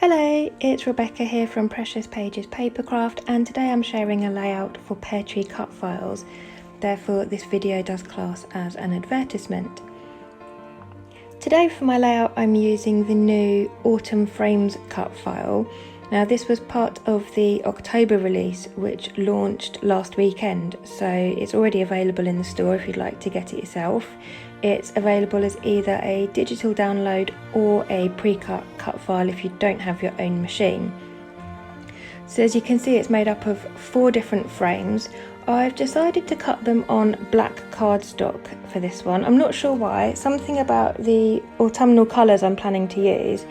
Hello, it's Rebecca here from Precious Pages Papercraft, and today I'm sharing a layout for Peartree Cutfiles. Therefore, this video does class as an advertisement. Today for my layout I'm using the new Autumn Frames cut file. Now this was part of the October release which launched last weekend, so it's already available in the store if you'd like to get it yourself. It's available as either a digital download or a pre-cut cut file if you don't have your own machine. So as you can see, it's made up of 4 different frames. I've decided to cut them on black cardstock for this one. I'm not sure why. Something about the autumnal colours I'm planning to use,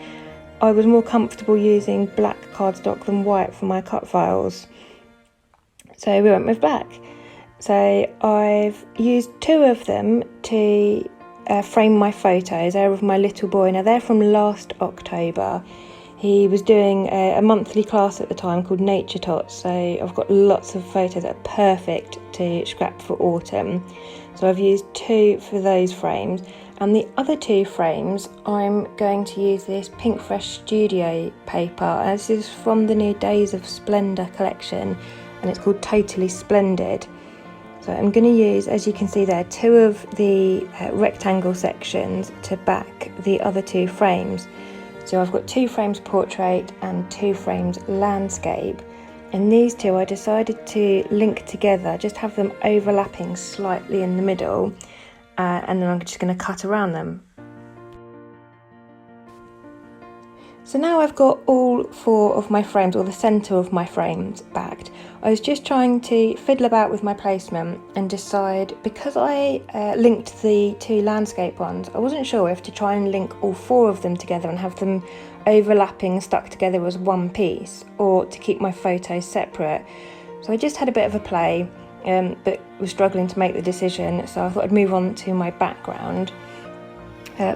I was more comfortable using black cardstock than white for my cut files. So we went with black. So I've used 2 of them to frame my photos. They're of my little boy. Now they're from last October. He was doing a monthly class at the time called Nature Tots, so I've got lots of photos that are perfect to scrap for autumn. So I've used 2 for those frames, and the other 2 frames I'm going to use this Pink Fresh Studio paper. This is from the new Days of Splendour collection, and it's called Totally Splendid. So I'm going to use, as you can see there, 2 of the rectangle sections to back the other 2 frames. So I've got 2 frames portrait and 2 frames landscape, and these 2 I decided to link together, just have them overlapping slightly in the middle, and then I'm just going to cut around them. So now I've got all 4 of my frames, or the centre of my frames, backed. I was just trying to fiddle about with my placement and decide, because I linked the 2 landscape ones, I wasn't sure if to try and link all 4 of them together and have them overlapping, stuck together as one piece, or to keep my photos separate. So I just had a bit of a play, but was struggling to make the decision, so I thought I'd move on to my background.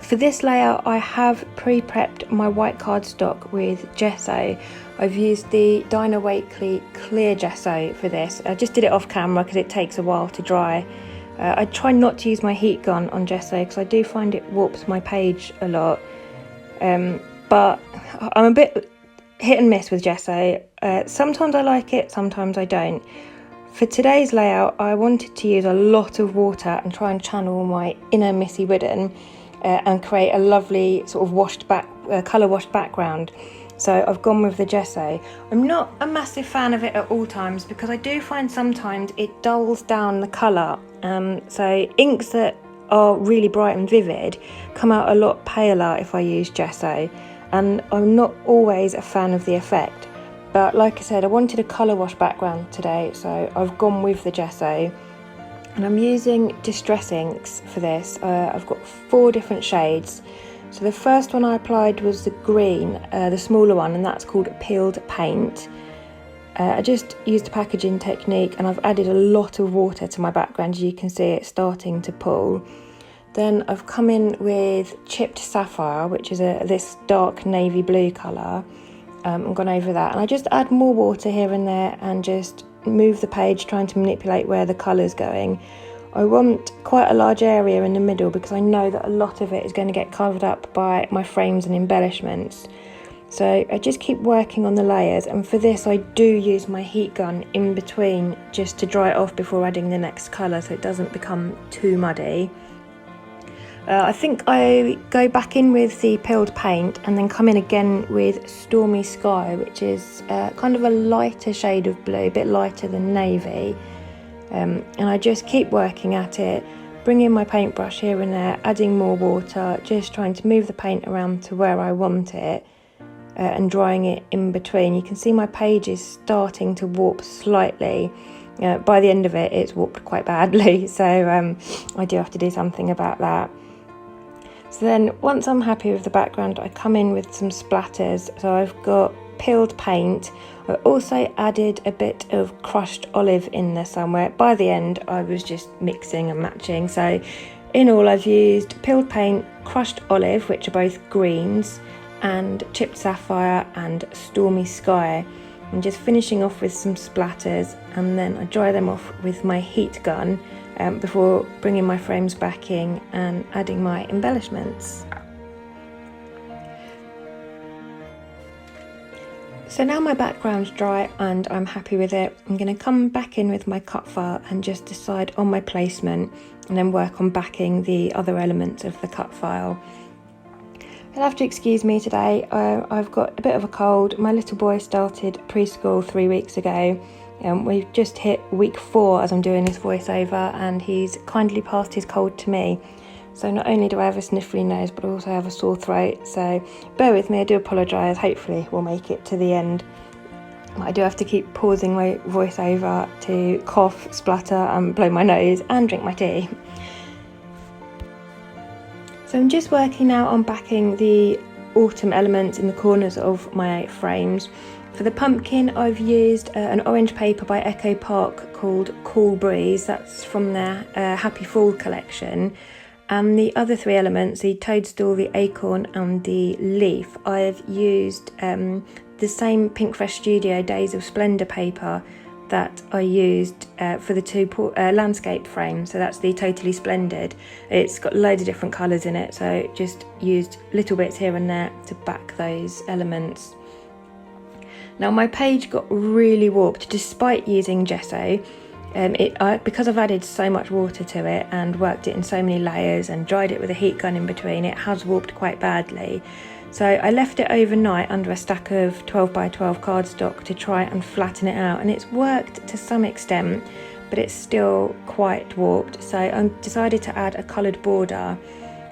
For this layout I have pre-prepped my white cardstock with gesso. I've used the Dina Wakley clear gesso for this. I just did it off camera because it takes a while to dry. I try not to use my heat gun on gesso because I do find it warps my page a lot. But I'm a bit hit and miss with gesso. Sometimes I like it, sometimes I don't. For today's layout I wanted to use a lot of water and try and channel my inner Missy Widden. And create a lovely sort of colour washed background. So I've gone with the gesso. I'm not a massive fan of it at all times because I do find sometimes it dulls down the colour. So inks that are really bright and vivid come out a lot paler if I use gesso, and I'm not always a fan of the effect. But like I said, I wanted a colour wash background today, so I've gone with the gesso. And I'm using distress inks for this. I've got 4 different shades. So the first one I applied was the green, the smaller one, and that's called Peeled Paint. I just used a packaging technique and I've added a lot of water to my background. As you can see, it's starting to pool. Then I've come in with Chipped Sapphire, which is this dark navy blue colour. I've gone over that, and I just add more water here and there and just move the page, trying to manipulate where the colour's going. I want quite a large area in the middle because I know that a lot of it is going to get covered up by my frames and embellishments. So I just keep working on the layers, and for this I do use my heat gun in between just to dry it off before adding the next colour so it doesn't become too muddy. I think I go back in with the peeled paint and then come in again with Stormy Sky, which is kind of a lighter shade of blue, a bit lighter than navy. And I just keep working at it, bringing my paintbrush here and there, adding more water, just trying to move the paint around to where I want it, and drying it in between. You can see my page is starting to warp slightly. By the end of it, it's warped quite badly, so I do have to do something about that. So then once I'm happy with the background, I come in with some splatters. So I've got peeled paint. I also added a bit of crushed olive in there somewhere. By the end, I was just mixing and matching. So in all, I've used peeled paint, crushed olive, which are both greens, and Chipped Sapphire and Stormy Sky. I'm just finishing off with some splatters, and then I dry them off with my heat gun before bringing my frames back in and adding my embellishments. So now my background's dry and I'm happy with it, I'm going to come back in with my cut file and just decide on my placement and then work on backing the other elements of the cut file. You'll have to excuse me today, I've got a bit of a cold. My little boy started preschool 3 weeks ago. We've just hit week 4 as I'm doing this voiceover, and he's kindly passed his cold to me. So not only do I have a sniffly nose, but I also have a sore throat. So bear with me, I do apologise. Hopefully we'll make it to the end. I do have to keep pausing my voiceover to cough, splatter, and blow my nose and drink my tea. So I'm just working now on backing the autumn elements in the corners of my frames. For the pumpkin, I've used an orange paper by Echo Park called Cool Breeze. That's from their Happy Fall collection. And the other 3 elements, the toadstool, the acorn and the leaf, I've used the same Pink Fresh Studio Days of Splendour paper that I used for the 2 landscape frames. So that's the Totally Splendid. It's got loads of different colours in it, so just used little bits here and there to back those elements. Now my page got really warped despite using gesso. Because I've added so much water to it and worked it in so many layers and dried it with a heat gun in between, it has warped quite badly. So I left it overnight under a stack of 12 by 12 cardstock to try and flatten it out, and it's worked to some extent, but it's still quite warped. So I decided to add a coloured border,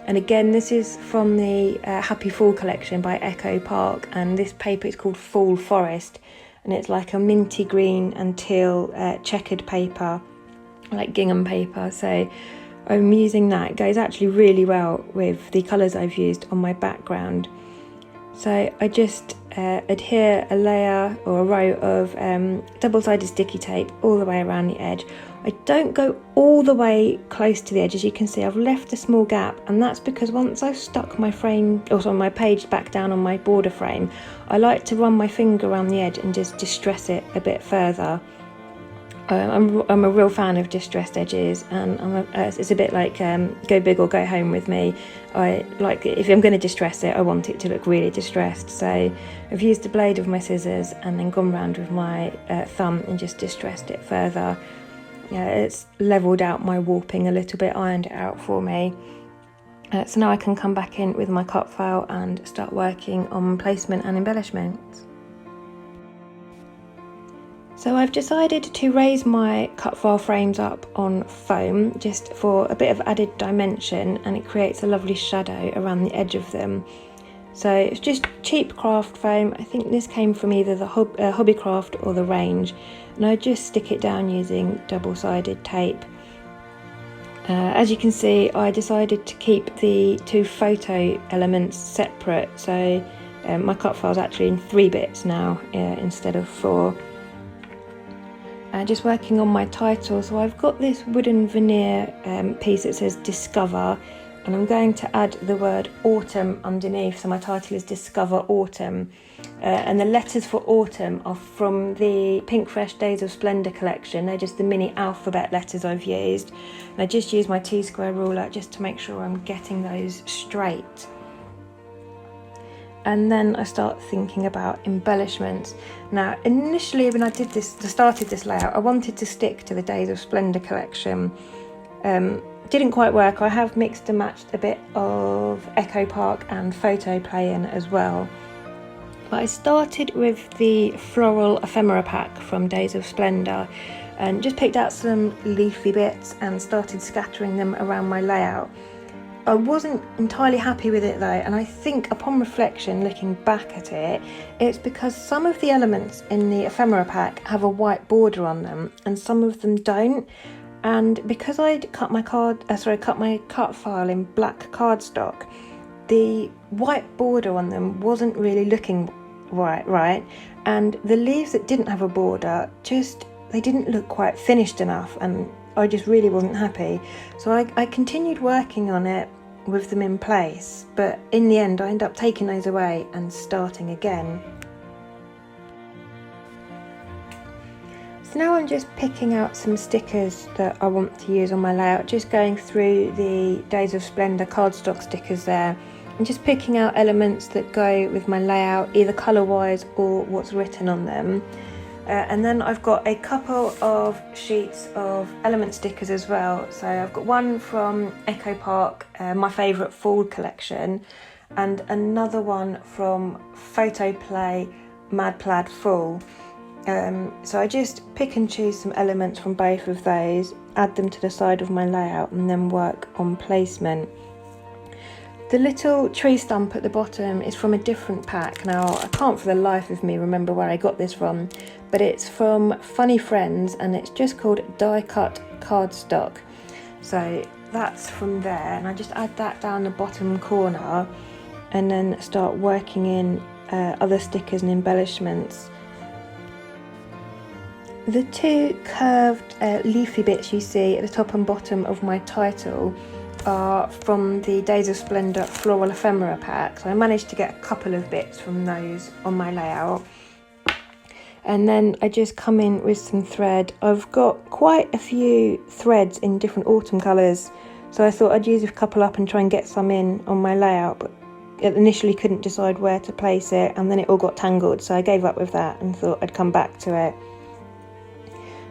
and again this is from the Happy Fall collection by Echo Park, and this paper is called Fall Forest. And it's like a minty green and teal checkered paper, like gingham paper. So I'm using that. It goes actually really well with the colours I've used on my background. So I just adhere a layer or a row of double-sided sticky tape all the way around the edge. I don't go all the way close to the edge. As you can see, I've left a small gap, and that's because once I've stuck my frame, also my page back down on my border frame, I like to run my finger around the edge and just distress it a bit further. I'm a real fan of distressed edges, and it's a bit like go big or go home with me. I like it, if I'm going to distress it, I want it to look really distressed. So I've used the blade of my scissors and then gone round with my thumb and just distressed it further. Yeah, it's levelled out my warping a little bit, ironed it out for me. So now I can come back in with my cut file and start working on placement and embellishments. So I've decided to raise my cut file frames up on foam just for a bit of added dimension, and it creates a lovely shadow around the edge of them. So it's just cheap craft foam. I think this came from either the Hobbycraft or the Range, and I just stick it down using double-sided tape. As you can see, I decided to keep the 2 photo elements separate, so my cut file is actually in 3 bits now instead of 4. Just working on my title, so I've got this wooden veneer piece that says Discover, and I'm going to add the word autumn underneath, so my title is Discover Autumn, and the letters for autumn are from the Pink Fresh Days of Splendour collection. They're just the mini alphabet letters I've used, and I just use my T-square ruler just to make sure I'm getting those straight. And then I start thinking about embellishments. Now initially when I started this layout, I wanted to stick to the Days of Splendour collection. Didn't quite work. I have mixed and matched a bit of Echo Park and Photo Play in as well. But I started with the floral ephemera pack from Days of Splendour and just picked out some leafy bits and started scattering them around my layout. I wasn't entirely happy with it though, and I think upon reflection, looking back at it, it's because some of the elements in the ephemera pack have a white border on them and some of them don't. And because I'd cut my cut file in black cardstock, the white border on them wasn't really looking right, and the leaves that didn't have a border they didn't look quite finished enough, and I just really wasn't happy. So I continued working on it with them in place, but in the end I ended up taking those away and starting again. So now I'm just picking out some stickers that I want to use on my layout, just going through the Days of Splendour cardstock stickers there I'm just picking out elements that go with my layout, either colour wise or what's written on them. And then I've got a couple of sheets of element stickers as well. So I've got one from Echo Park, my favourite fall collection, and another one from Photo Play Mad Plaid Fall. So I just pick and choose some elements from both of those, add them to the side of my layout, and then work on placement. The little tree stump at the bottom is from a different pack. Now, I can't for the life of me remember where I got this from, but it's from Funny Friends, and it's just called Die Cut Cardstock. So that's from there, and I just add that down the bottom corner and then start working in other stickers and embellishments. The two curved leafy bits you see at the top and bottom of my title are from the Days of Splendour Floral Ephemera pack, so I managed to get a couple of bits from those on my layout. And then I just come in with some thread. I've got quite a few threads in different autumn colours, so I thought I'd use a couple up and try and get some in on my layout, but initially couldn't decide where to place it, and then it all got tangled, so I gave up with that and thought I'd come back to it.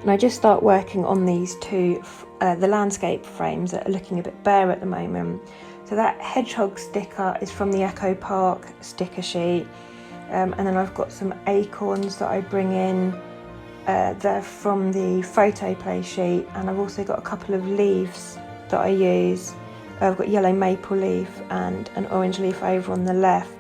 And I just start working on these two, the landscape frames that are looking a bit bare at the moment. So that hedgehog sticker is from the Echo Park sticker sheet. And then I've got some acorns that I bring in. They're from the Photo Play sheet. And I've also got a couple of leaves that I use. I've got yellow maple leaf and an orange leaf over on the left.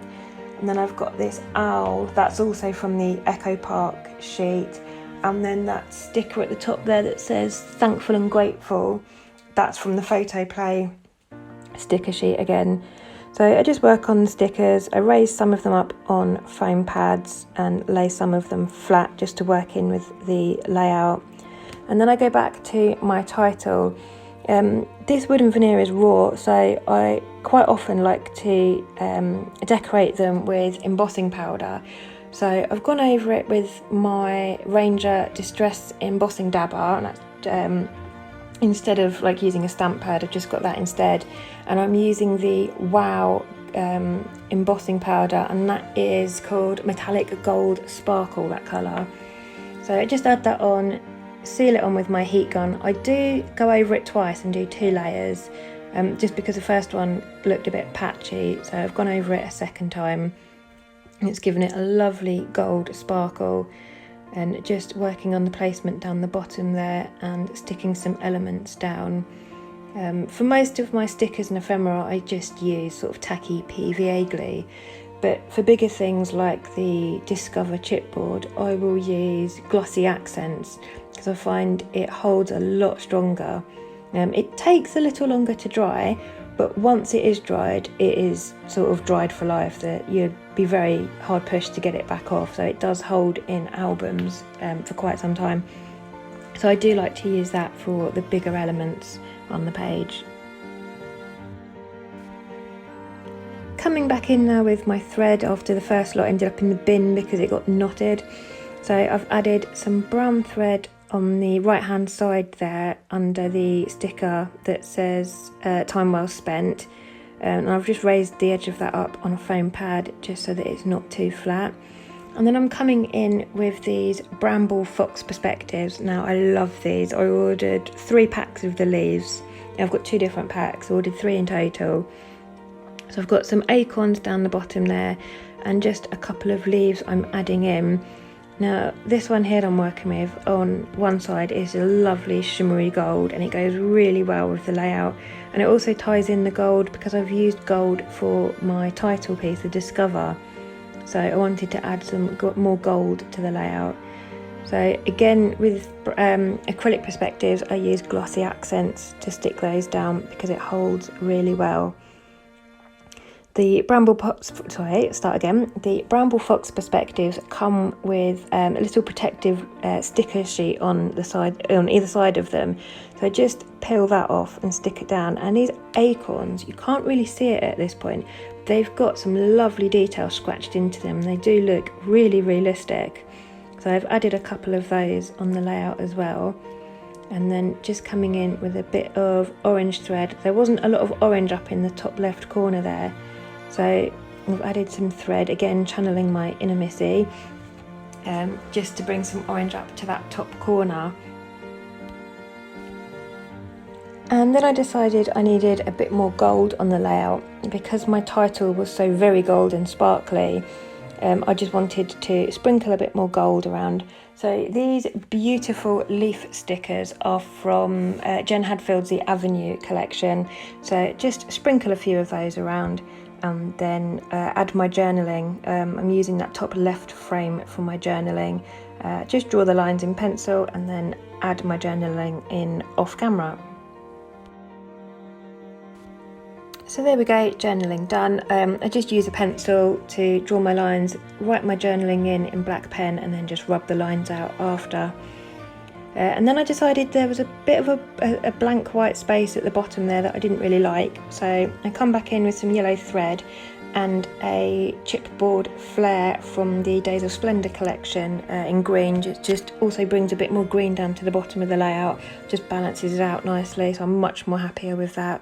And then I've got this owl, that's also from the Echo Park sheet. And then that sticker at the top there that says Thankful and Grateful, that's from the Photo Play sticker sheet again. So I just work on the stickers, I raise some of them up on foam pads and lay some of them flat just to work in with the layout. And then I go back to my title. This wooden veneer is raw, so I quite often like to decorate them with embossing powder. So I've gone over it with my Ranger Distress Embossing Dabber, and that's, instead of like using a stamp pad, I've just got that instead. And I'm using the Wow embossing powder, and that is called Metallic Gold Sparkle, that colour. So I just add that on, seal it on with my heat gun. I do go over it twice and do 2 layers, just because the first one looked a bit patchy, so I've gone over it a second time. It's given it a lovely gold sparkle, and just working on the placement down the bottom there and sticking some elements down. For most of my stickers and ephemera I just use sort of tacky PVA glue, but for bigger things like the Discover chipboard I will use glossy accents because I find it holds a lot stronger. It takes a little longer to dry, but once it is dried, it is sort of dried for life. That you'd be very hard pushed to get it back off. So it does hold in albums for quite some time. So I do like to use that for the bigger elements on the page. Coming back in now with my thread after the first lot ended up in the bin because it got knotted. So I've added some brown thread on the right hand side there under the sticker that says time well spent, and I've just raised the edge of that up on a foam pad just so that it's not too flat. And then I'm coming in with these Bramble Fox perspectives. Now I love these. I ordered 3 packs of the leaves. I've got 2 different packs, I ordered 3 in total. So I've got some acorns down the bottom there and just a couple of leaves I'm adding in. Now this one here I'm working with, on one side is a lovely shimmery gold, and it goes really well with the layout, and it also ties in the gold because I've used gold for my title piece, the Discover, so I wanted to add some more gold to the layout. So again with acrylic perspectives I use glossy accents to stick those down because it holds really well. The Bramble Fox perspectives come with a little protective sticker sheet on either side of them. So just peel that off and stick it down. And these acorns, you can't really see it at this point. They've got some lovely detail scratched into them. They do look really realistic. So I've added a couple of those on the layout as well. And then just coming in with a bit of orange thread. There wasn't a lot of orange up in the top left corner there. So I've added some thread, again channeling my inner Missy, just to bring some orange up to that top corner. And then I decided I needed a bit more gold on the layout because my title was so very gold and sparkly. I just wanted to sprinkle a bit more gold around. So these beautiful leaf stickers are from Jen Hadfield's The Avenue collection. So just sprinkle a few of those around and then add my journaling. I'm using that top left frame for my journaling. Just draw the lines in pencil and then add my journaling in off camera. So there we go, journaling done. I just use a pencil to draw my lines, write my journaling in black pen and then just rub the lines out after. And then I decided there was a bit of a blank white space at the bottom there that I didn't really like. So I come back in with some yellow thread and a chipboard flare from the Days of Splendour collection in green. Just also brings a bit more green down to the bottom of the layout, just balances it out nicely, so I'm much more happier with that.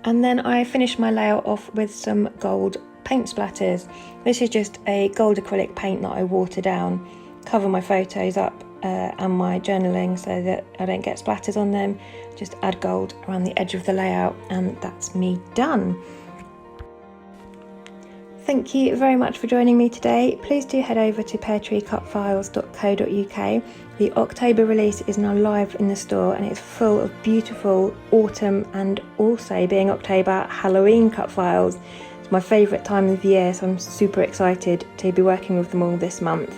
And then I finished my layout off with some gold paint splatters. This is just a gold acrylic paint that I water down, cover my photos up and my journaling so that I don't get splatters on them. Just add gold around the edge of the layout and that's me done. Thank you very much for joining me today. Please do head over to peartreecutfiles.co.uk. The October release is now live in the store and it's full of beautiful autumn and also, being October, Halloween cut files. It's my favourite time of the year, so I'm super excited to be working with them all this month.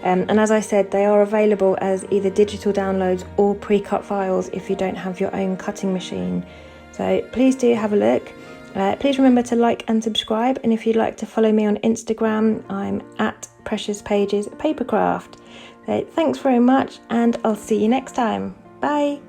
And as I said, they are available as either digital downloads or pre-cut files if you don't have your own cutting machine. So please do have a look. Please remember to like and subscribe, and if you'd like to follow me on Instagram, I'm at Precious Pages Papercraft. So thanks very much and I'll see you next time. Bye!